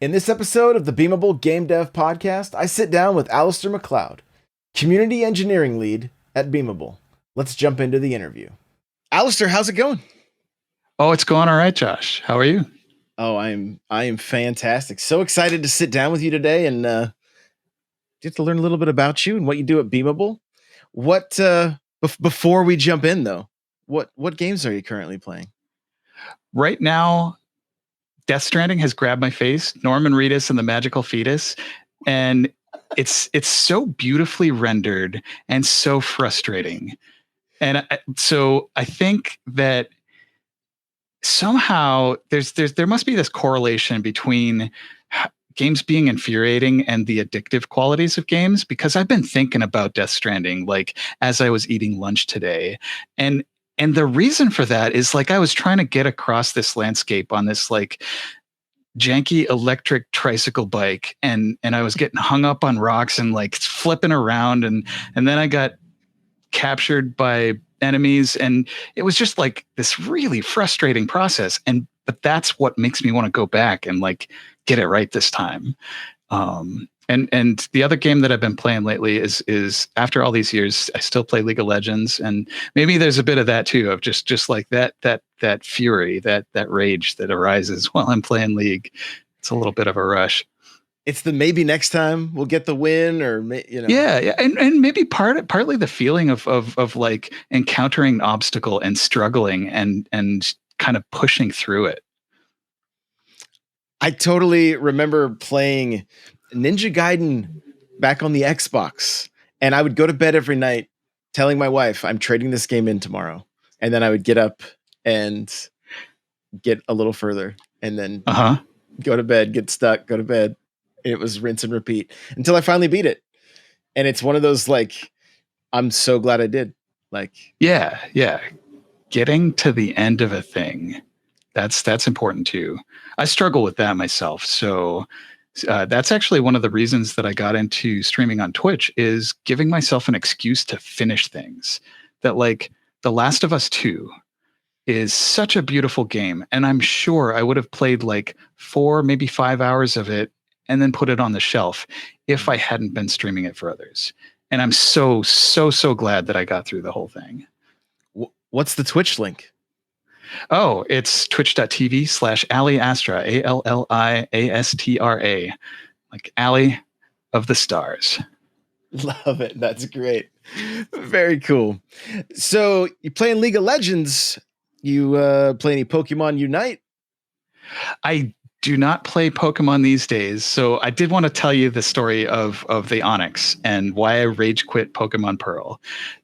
In this episode of the Beamable Game Dev Podcast, I sit down with Allister Macleod, Community Engineering Lead at Beamable. Let's jump into the interview. Allister, how's it going? Oh, it's going all right, Josh. How are you? Oh, I am fantastic. So excited to sit down with you today and get to learn a little bit about you and what you do at Beamable. What before we jump in though, what games are you currently playing? Right now, Death Stranding has grabbed my face, Norman Reedus and the Magical Fetus, and it's so beautifully rendered and so frustrating. And so I think that somehow there must be this correlation between games being infuriating and the addictive qualities of games, because I've been thinking about Death Stranding like as I was eating lunch today. And the reason for that is like I was trying to get across this landscape on this like janky electric tricycle bike, and I was getting hung up on rocks and like flipping around, and then I got captured by enemies, and it was just like this really frustrating process. But that's what makes me want to go back and like get it right this time. And the other game that I've been playing lately is after all these years, I still play League of Legends, and maybe there's a bit of that too, of just like that fury, that rage that arises while I'm playing League. It's a little bit of a rush. It's the maybe next time we'll get the win, or Yeah, and maybe partly the feeling of like encountering an obstacle and struggling and kind of pushing through it. I totally remember playing Ninja Gaiden back on the Xbox, and I would go to bed every night telling my wife I'm trading this game in tomorrow, and then I would get up and get a little further, and then go to bed, get stuck, go to bed. It was rinse and repeat until I finally beat it. And it's one of those like, I'm so glad I did. Like, yeah, getting to the end of a thing, that's important too. I struggle with that myself, so that's actually one of the reasons that I got into streaming on Twitch, is giving myself an excuse to finish things. That like The Last of Us 2 is such a beautiful game, and I'm sure I would have played like 4, maybe 5 hours of it and then put it on the shelf if I hadn't been streaming it for others. And I'm so glad that I got through the whole thing. What's the Twitch link? Oh, it's twitch.tv/Alliastra, ALLIASTRA, like Alley of the Stars. Love it. That's great. Very cool. So you playing League of Legends? You play any Pokemon Unite? I do not play Pokemon these days, so I did want to tell you the story of the Onyx and why I rage quit Pokemon Pearl.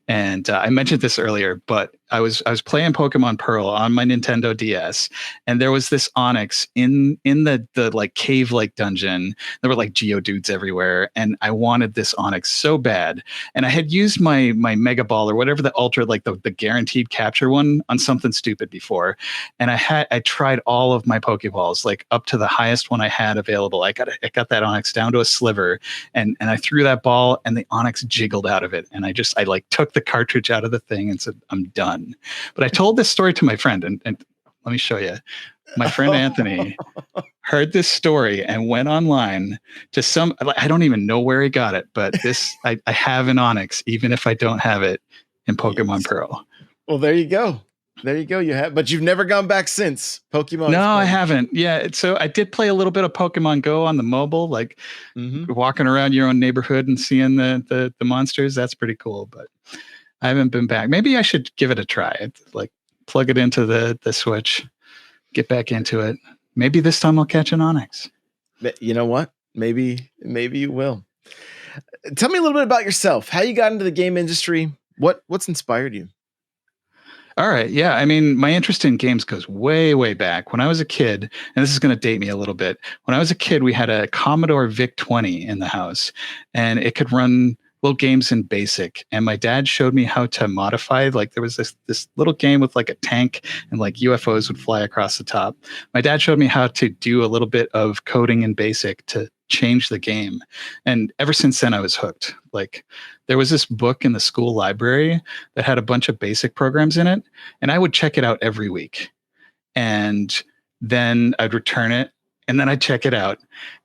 And I mentioned this earlier, but I was playing Pokemon Pearl on my Nintendo DS, and there was this Onyx in the like cave like dungeon. There were like Geodudes everywhere, and I wanted this Onyx so bad. And I had used my Mega Ball or whatever, the Ultra, like the guaranteed capture one, on something stupid before. And I tried all of my Pokeballs, like up to the highest one I had available. I got that Onyx down to a sliver, and I threw that ball, and the Onyx jiggled out of it. And I like took the cartridge out of the thing and said, I'm done. But I told this story to my friend, and let me show you. My friend Anthony heard this story and went online to I don't even know where he got it, but I have an Onyx, even if I don't have it in Pokemon Pearl. Well, there you go. But you've never gone back since Pokemon. No, I haven't. Yeah. So I did play a little bit of Pokemon Go on the mobile, like walking around your own neighborhood and seeing the monsters. That's pretty cool, but I haven't been back. Maybe I should give it a try. Like plug it into the Switch, get back into it. Maybe this time I'll catch an Onyx. You know what? Maybe you will. Tell me a little bit about yourself. How you got into the game industry? What's inspired you? All right. Yeah. I mean, my interest in games goes way, way back. When I was a kid, and this is going to date me a little bit. When I was a kid, we had a Commodore VIC-20 in the house, and it could run little games in BASIC. And my dad showed me how to modify, like there was this little game with like a tank and like UFOs would fly across the top. My dad showed me how to do a little bit of coding in BASIC to change the game. And ever since then I was hooked. Like there was this book in the school library that had a bunch of BASIC programs in it, and I would check it out every week. And then I'd return it and then I'd check it out.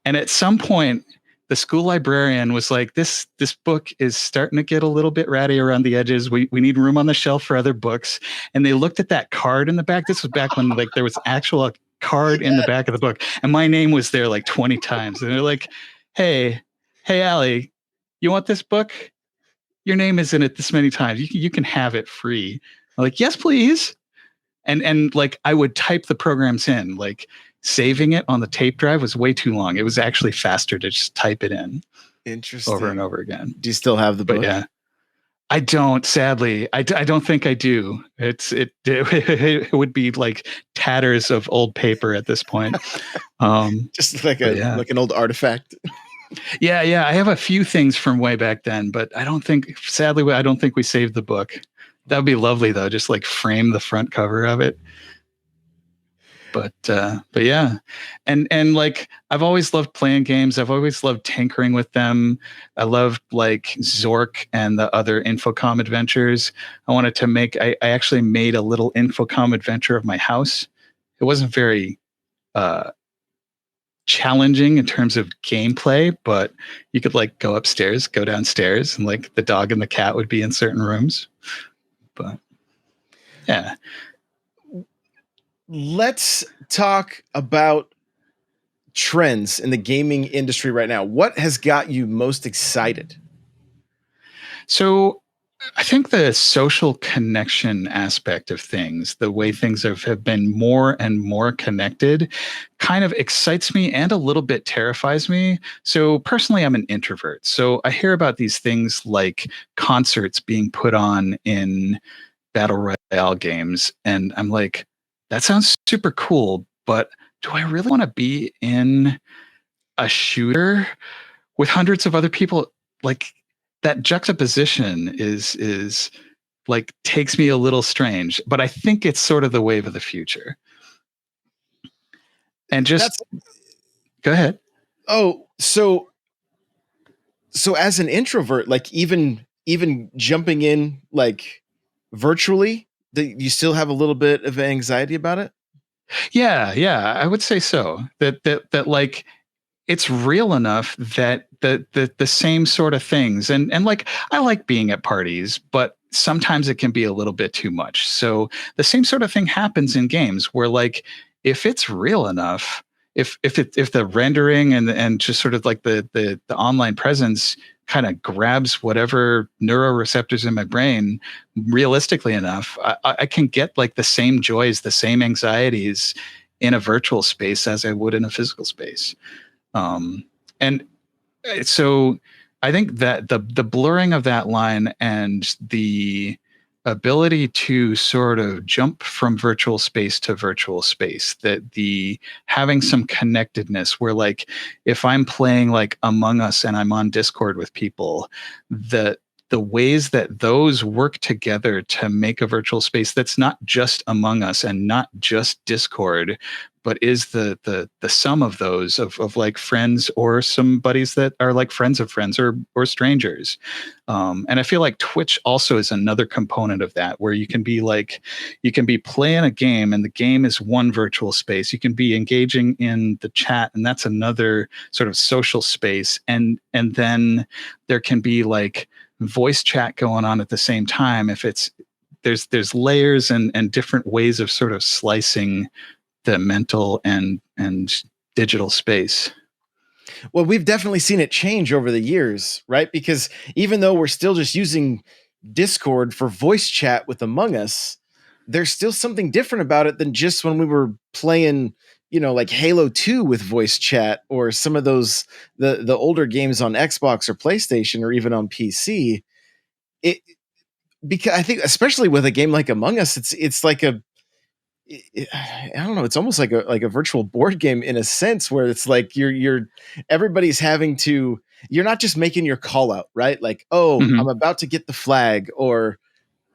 And at some point, the school librarian was like, this book is starting to get a little bit ratty around the edges. We need room on the shelf for other books. And they looked at that card in the back. This was back when like there was actual card in the back of the book, and my name was there like 20 times. And they're like, hey, Allie, you want this book? Your name is in it this many times. You can have it free. I'm like, yes, please. And like I would type the programs in, like saving it on the tape drive was way too long. It was actually faster to just type it in. Interesting. Over and over again. Do you still have the book? But yeah, I don't. Sadly, I don't think I do. It would be like tatters of old paper at this point. Just like like an old artifact. Yeah. I have a few things from way back then, but I don't think. Sadly, I don't think we saved the book. That would be lovely though. Just like frame the front cover of it. But yeah, and like I've always loved playing games. I've always loved tinkering with them. I loved like Zork and the other Infocom adventures. I wanted to make. I actually made a little Infocom adventure of my house. It wasn't very challenging in terms of gameplay, but you could like go upstairs, go downstairs, and like the dog and the cat would be in certain rooms. But yeah. Let's talk about trends in the gaming industry right now. What has got you most excited? So I think the social connection aspect of things, the way things have been more and more connected, kind of excites me and a little bit terrifies me. So personally, I'm an introvert. So I hear about these things like concerts being put on in Battle Royale games. And I'm like, that sounds super cool, but do I really want to be in a shooter with hundreds of other people? Like that juxtaposition is like takes me a little strange, but I think it's sort of the wave of the future. And just go ahead. Oh, so as an introvert, like even jumping in like virtually, you still have a little bit of anxiety about it? Yeah, I would say so. That like it's real enough that the same sort of things and like I like being at parties, but sometimes it can be a little bit too much. So the same sort of thing happens in games where like if it's real enough, if the rendering and just sort of like the online presence kind of grabs whatever neuroreceptors in my brain realistically enough, I can get like the same joys, the same anxieties in a virtual space as I would in a physical space. And so I think that the blurring of that line and the ability to sort of jump from virtual space to virtual space, that the having some connectedness where like if I'm playing like Among Us and I'm on Discord with people, the ways that those work together to make a virtual space that's not just Among Us and not just Discord, but is the sum of those of like friends or some buddies that are like friends of friends or strangers. And I feel like Twitch also is another component of that, where you can be playing a game and the game is one virtual space. You can be engaging in the chat and that's another sort of social space. And then there can be like voice chat going on at the same time. If it's there's layers and different ways of sort of slicing the mental and digital space. Well, we've definitely seen it change over the years, right? Because even though we're still just using Discord for voice chat with Among Us, there's still something different about it than just when we were playing, like Halo 2 with voice chat, or some of those the older games on Xbox or PlayStation or even on PC. Because I think especially with a game like Among Us, it's like I don't know. It's almost like a virtual board game in a sense, where it's like everybody's having to. You're not just making your call out, right? Like, oh, I'm about to get the flag, or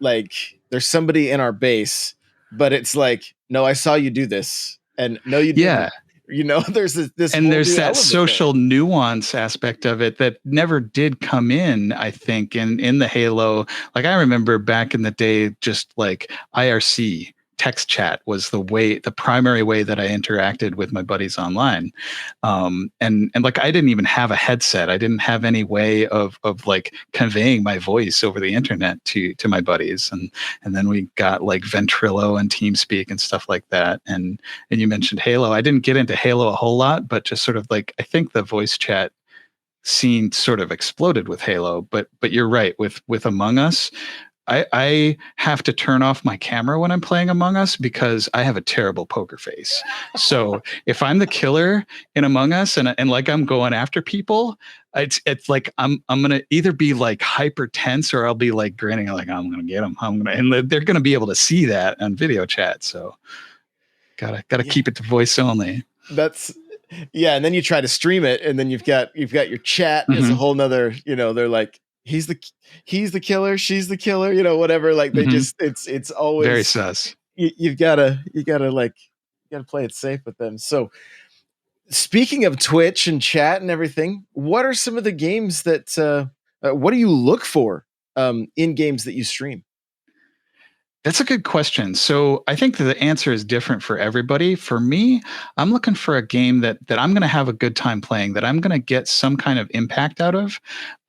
like there's somebody in our base, but it's like, no, I saw you do this, and no, you didn't. There's this, and there's that social nuance aspect of it that never did come in, I think, in the Halo. Like I remember back in the day, just like IRC text chat was the primary way that I interacted with my buddies online. And like I didn't even have a headset. I didn't have any way of like conveying my voice over the internet to my buddies. And then we got like Ventrilo and TeamSpeak and stuff like that. And you mentioned Halo. I didn't get into Halo a whole lot, but just sort of like I think the voice chat scene sort of exploded with Halo. But you're right, with Among Us, I have to turn off my camera when I'm playing Among Us because I have a terrible poker face. So if I'm the killer in Among Us and like I'm going after people, it's like I'm gonna either be like hyper tense or I'll be like grinning like I'm gonna get them. And they're gonna be able to see that on video chat. So gotta Yeah. keep it to voice only. That's yeah, and then you try to stream it, and then you've got your chat is a Mm-hmm. whole nother, they're like, he's the killer, she's the killer, whatever. Like they Mm-hmm. just it's Very always sus. you've gotta like you gotta play it safe with them. So speaking of Twitch and chat and everything, what are some of the games that what do you look for in games that you stream? That's a good question. So I think that the answer is different for everybody. For me, I'm looking for a game that I'm going to have a good time playing, that I'm going to get some kind of impact out of,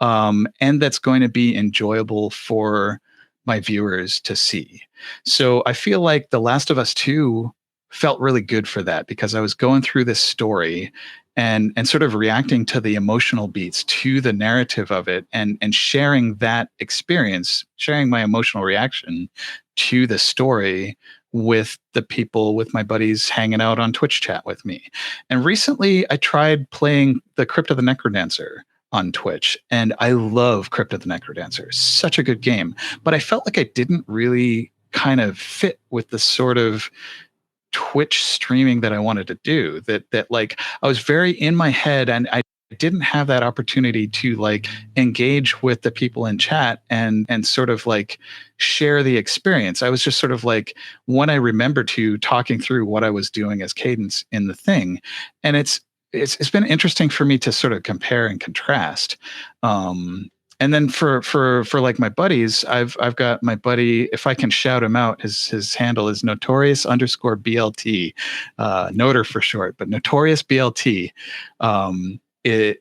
and that's going to be enjoyable for my viewers to see. So I feel like The Last of Us 2 felt really good for that because I was going through this story and sort of reacting to the emotional beats, to the narrative of it, and sharing that experience, sharing my emotional reaction to the story with the people, with my buddies hanging out on Twitch chat with me. And recently I tried playing the Crypt of the Necrodancer on Twitch, and I love Crypt of the Necrodancer. Such a good game. But I felt like I didn't really kind of fit with the sort of Twitch streaming that I wanted to do. That like I was very in my head and I didn't have that opportunity to like engage with the people in chat and sort of like share the experience. I was just sort of like when I remember to talking through what I was doing as Cadence in the thing. And it's been interesting for me to sort of compare and contrast. And then for like my buddies, I've got my buddy, if I can shout him out, his handle is notorious_BLT, Noter for short, but Notorious BLT.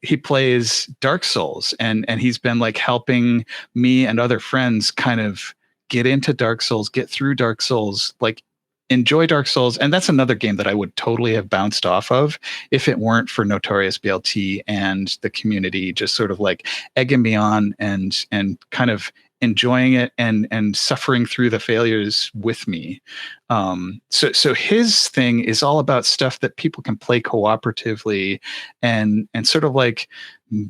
He plays Dark Souls and he's been like helping me and other friends kind of get into Dark Souls, get through Dark Souls, like enjoy Dark Souls. And that's another game that I would totally have bounced off of if it weren't for Notorious BLT and the community just sort of like egging me on and kind of enjoying it and suffering through the failures with me. So his thing is all about stuff that people can play cooperatively and sort of like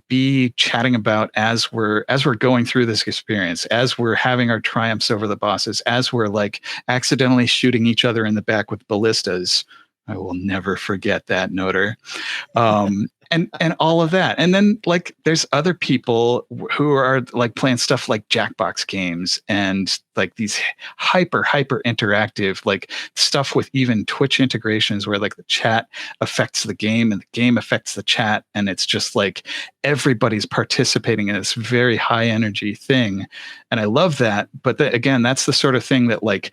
be chatting about as we're going through this experience, as we're having our triumphs over the bosses, as we're like accidentally shooting each other in the back with ballistas. I will never forget that, Noter. And all of that. And then like there's other people who are like playing stuff like Jackbox games and like these hyper interactive like stuff with even Twitch integrations where like the chat affects the game and the game affects the chat, and it's just like everybody's participating in this very high energy thing. And I love that. But again, that's the sort of thing that like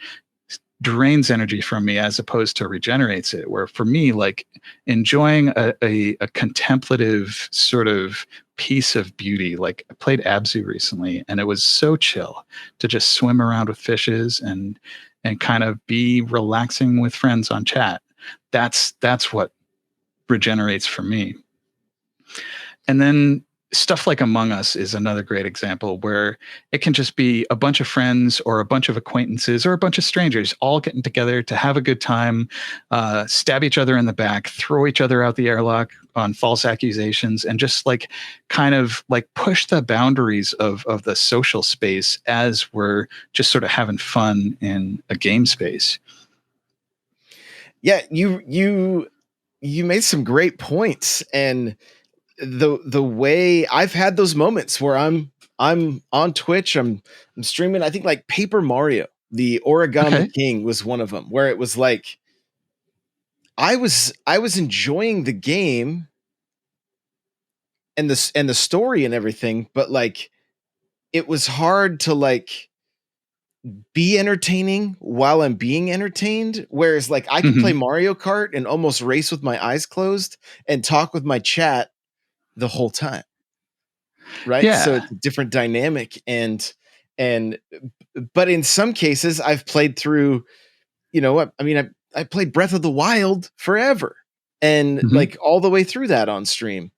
drains energy from me as opposed to regenerates it, where for me like enjoying a contemplative sort of piece of beauty, like I played Abzu recently and it was so chill to just swim around with fishes and kind of be relaxing with friends on chat. That's what regenerates for me. And then stuff like Among Us is another great example where it can just be a bunch of friends or a bunch of acquaintances or a bunch of strangers all getting together to have a good time, stab each other in the back, throw each other out the airlock on false accusations, and just like kind of like push the boundaries of the social space as we're just sort of having fun in a game space. Yeah, you made some great points, and the way I've had those moments where I'm on Twitch, I'm streaming. I think like Paper Mario, the Origami Okay. King was one of them, where it was like I was enjoying the game and the story and everything, but like it was hard to like be entertaining while I'm being entertained. Whereas like I can play Mario Kart and almost race with my eyes closed and talk with my chat the whole time. Right. So Yeah. it's a different dynamic. But in some cases I've played through, you know what? I mean, I played Breath of the Wild forever and like all the way through that on stream.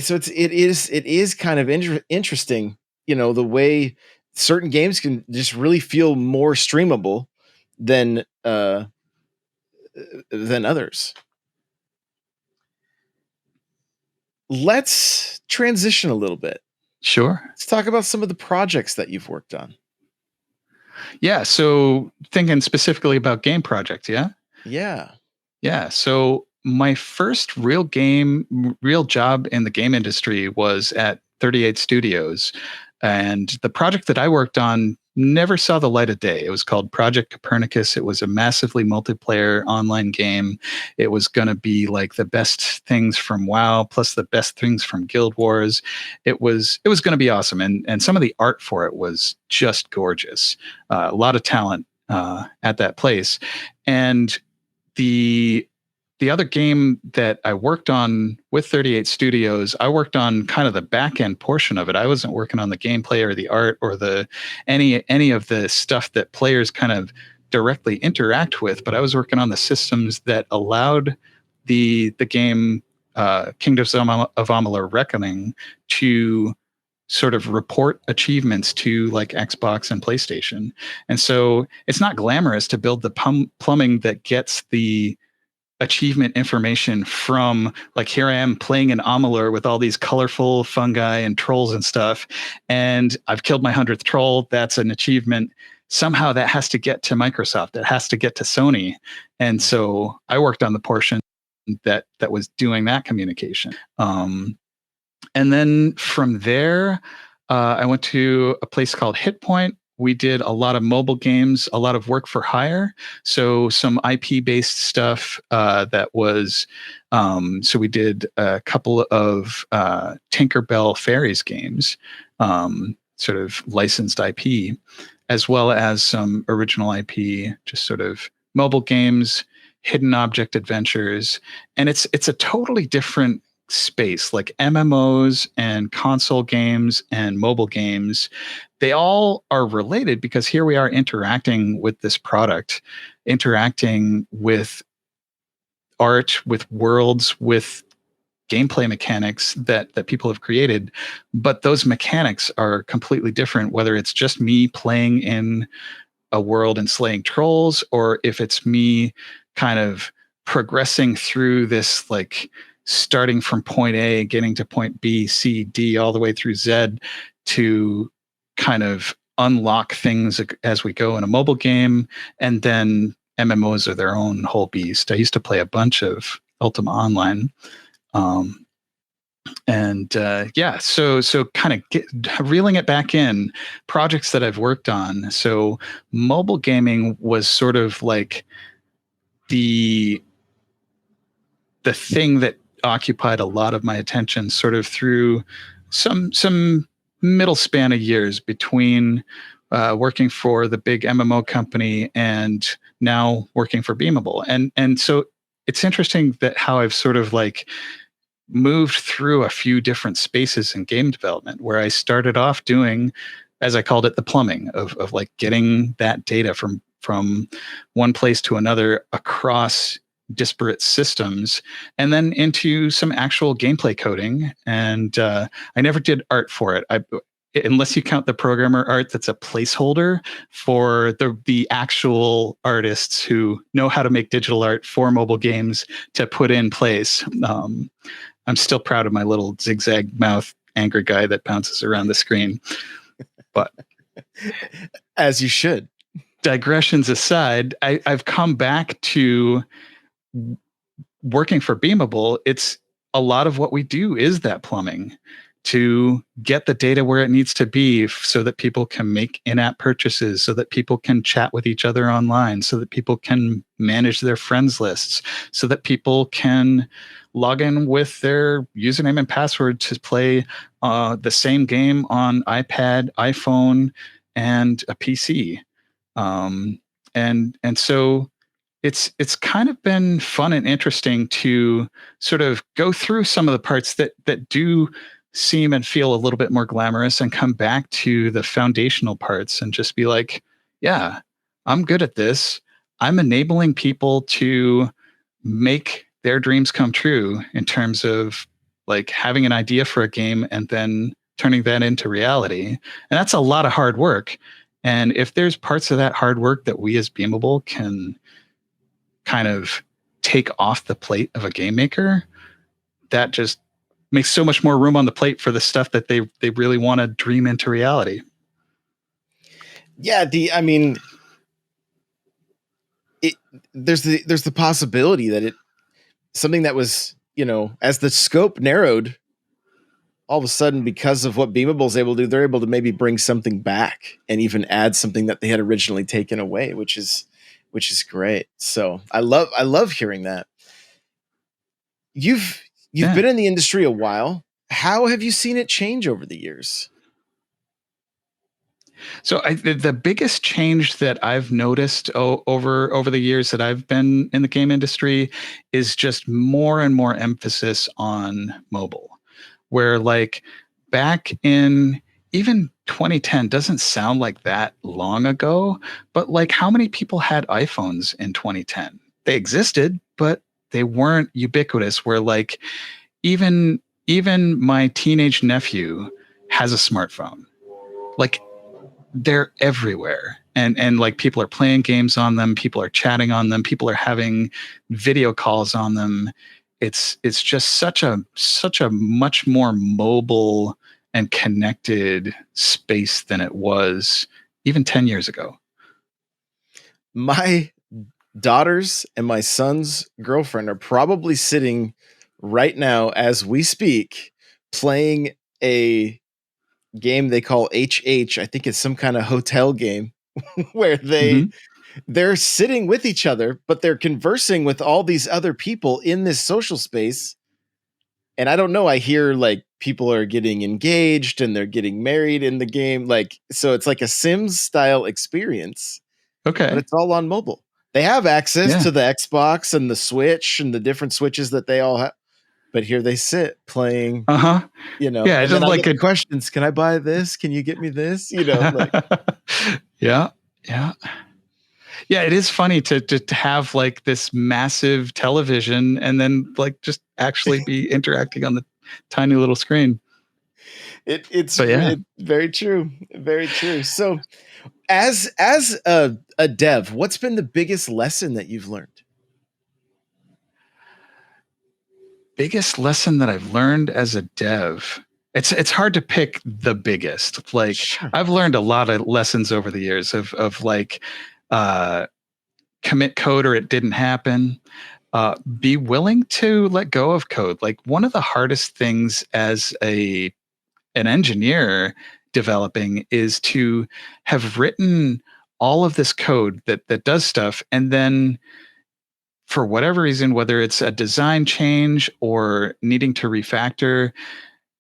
So it is kind of interesting, you know, the way certain games can just really feel more streamable than others. Let's transition a little bit. Sure. Let's talk about some of the projects that you've worked on. Yeah. So thinking specifically about game projects. Yeah. Yeah. Yeah. So my first real job in the game industry was at 38 Studios. And the project that I worked on never saw the light of day. It was called Project Copernicus. It was a massively multiplayer online game. It was going to be like the best things from WoW plus the best things from Guild Wars. It was going to be awesome. And some of the art for it was just gorgeous. A lot of talent at that place. And the other game that I worked on with 38 Studios, I worked on kind of the back end portion of it. I wasn't working on the gameplay or the art or the any of the stuff that players kind of directly interact with, but I was working on the systems that allowed the game Kingdoms of Amalur Reckoning to sort of report achievements to like Xbox and PlayStation. And so it's not glamorous to build the plumbing that gets the achievement information from, like, here I am playing an Amalur with all these colorful fungi and trolls and stuff, and I've killed my 100th troll. That's an achievement. Somehow that has to get to Microsoft. It has to get to Sony. And so I worked on the portion that was doing that communication. And then from there, I went to a place called HitPoint. We did a lot of mobile games, a lot of work for hire. So some IP-based stuff that was, so we did a couple of Tinkerbell Fairies games, sort of licensed IP, as well as some original IP, just sort of mobile games, hidden object adventures. And it's a totally different space. Like MMOs and console games and mobile games, they all are related because here we are interacting with this product, interacting with art, with worlds, with gameplay mechanics that people have created, but those mechanics are completely different, whether it's just me playing in a world and slaying trolls, or if it's me kind of progressing through this, like starting from point A, getting to point B, C, D, all the way through Z to kind of unlock things as we go in a mobile game. And then MMOs are their own whole beast. I used to play a bunch of Ultima Online. So kind of reeling it back in, projects that I've worked on. So mobile gaming was sort of like the thing that occupied a lot of my attention, sort of through some middle span of years between working for the big MMO company and now working for Beamable. And so it's interesting that how I've sort of like moved through a few different spaces in game development, where I started off doing, as I called it, the plumbing of like getting that data from one place to another across disparate systems, and then into some actual gameplay coding. And I never did art for it. Unless you count the programmer art, that's a placeholder for the actual artists who know how to make digital art for mobile games to put in place. I'm still proud of my little zigzag mouth angry guy that bounces around the screen. But as you should. Digressions aside, I've come back to working for Beamable. It's a lot of what we do is that plumbing to get the data where it needs to be so that people can make in-app purchases, so that people can chat with each other online, so that people can manage their friends lists, so that people can log in with their username and password to play the same game on iPad, iPhone, and a PC. And so it's kind of been fun and interesting to sort of go through some of the parts that do seem and feel a little bit more glamorous and come back to the foundational parts and just be like, yeah, I'm good at this. I'm enabling people to make their dreams come true in terms of like having an idea for a game and then turning that into reality. And that's a lot of hard work. And if there's parts of that hard work that we as Beamable can kind of take off the plate of a game maker, that just makes so much more room on the plate for the stuff that they really want to dream into reality. Yeah, I mean, there's the possibility that something that was, as the scope narrowed, all of a sudden, because of what Beamable is able to do, they're able to maybe bring something back and even add something that they had originally taken away, which is great. So I love hearing that. You've been in the industry a while. How have you seen it change over the years? So the biggest change that I've noticed over the years that I've been in the game industry is just more and more emphasis on mobile, where like back in even 2010 doesn't sound like that long ago, but like how many people had iPhones in 2010? They existed, but they weren't ubiquitous, where like even my teenage nephew has a smartphone. Like they're everywhere, and like people are playing games on them, people are chatting on them, people are having video calls on them. It's just such a much more mobile and connected space than it was even 10 years ago. My daughters and my son's girlfriend are probably sitting right now as we speak playing a game they call HH. I think it's some kind of hotel game where they're sitting with each other, but they're conversing with all these other people in this social space. And I don't know, I hear like people are getting engaged and they're getting married in the game. Like, so it's like a Sims style experience, but Okay. it's all on mobile. They have access to the Xbox and the Switch and the different Switches that they all have. But here they sit playing, Yeah, and just then I like get the questions. Can I buy this? Can you get me this? Like. Yeah. It is funny to have like this massive television and then like just actually be interacting on the tiny little screen. It's very true. Very true. So as a dev, what's been the biggest lesson that you've learned? Biggest lesson that I've learned as a dev. It's hard to pick the biggest. Like Sure. I've learned a lot of lessons over the years of like commit code or it didn't happen. Be willing to let go of code. Like one of the hardest things as an engineer developing is to have written all of this code that does stuff, and then for whatever reason, whether it's a design change or needing to refactor,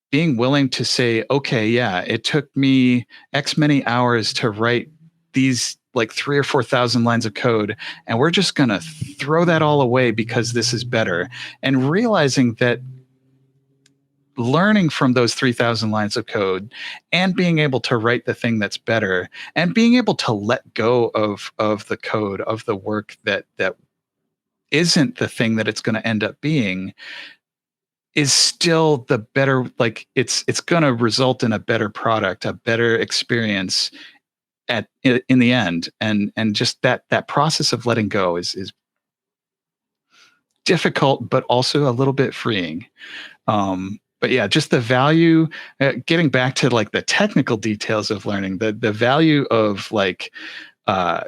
being willing to say, okay, yeah, it took me X many hours to write these like 3,000 or 4,000 lines of code, and we're just going to throw that all away because this is better. And realizing that learning from those 3,000 lines of code and being able to write the thing that's better and being able to let go of the code, of the work that isn't the thing that it's going to end up being, is still the better. Like it's going to result in a better product, a better experience in the end. And just that process of letting go is difficult, but also a little bit freeing. But yeah, just the value, getting back to like the technical details of learning, the value of like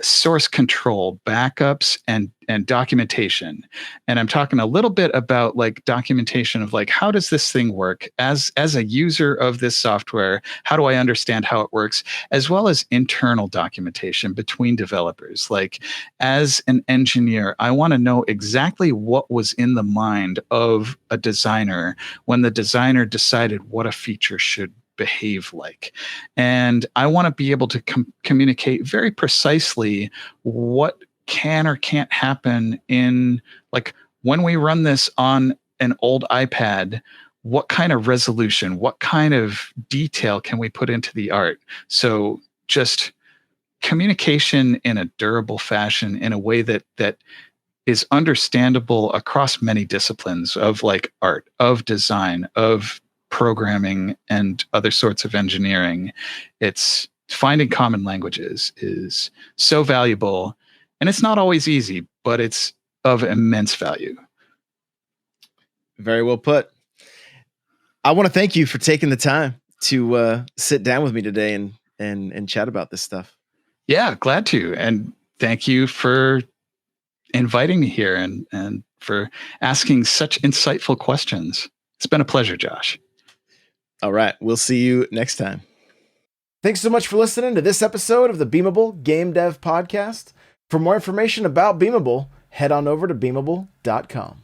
source control, backups, and documentation. And I'm talking a little bit about like documentation of like, how does this thing work as a user of this software? How do I understand how it works? As well as internal documentation between developers. Like as an engineer, I want to know exactly what was in the mind of a designer when the designer decided what a feature should behave like. And I want to be able to communicate very precisely what can or can't happen in, like, when we run this on an old iPad, what kind of resolution, what kind of detail can we put into the art? So just communication in a durable fashion, in a way that is understandable across many disciplines of, like, art, of design, of programming, and other sorts of engineering. It's finding common languages is so valuable, and it's not always easy, but it's of immense value. Very well put. I want to thank you for taking the time to sit down with me today and chat about this stuff. Yeah, glad to. And thank you for inviting me here and for asking such insightful questions. It's been a pleasure, Josh. All right. We'll see you next time. Thanks so much for listening to this episode of the Beamable Game Dev Podcast. For more information about Beamable, head on over to beamable.com.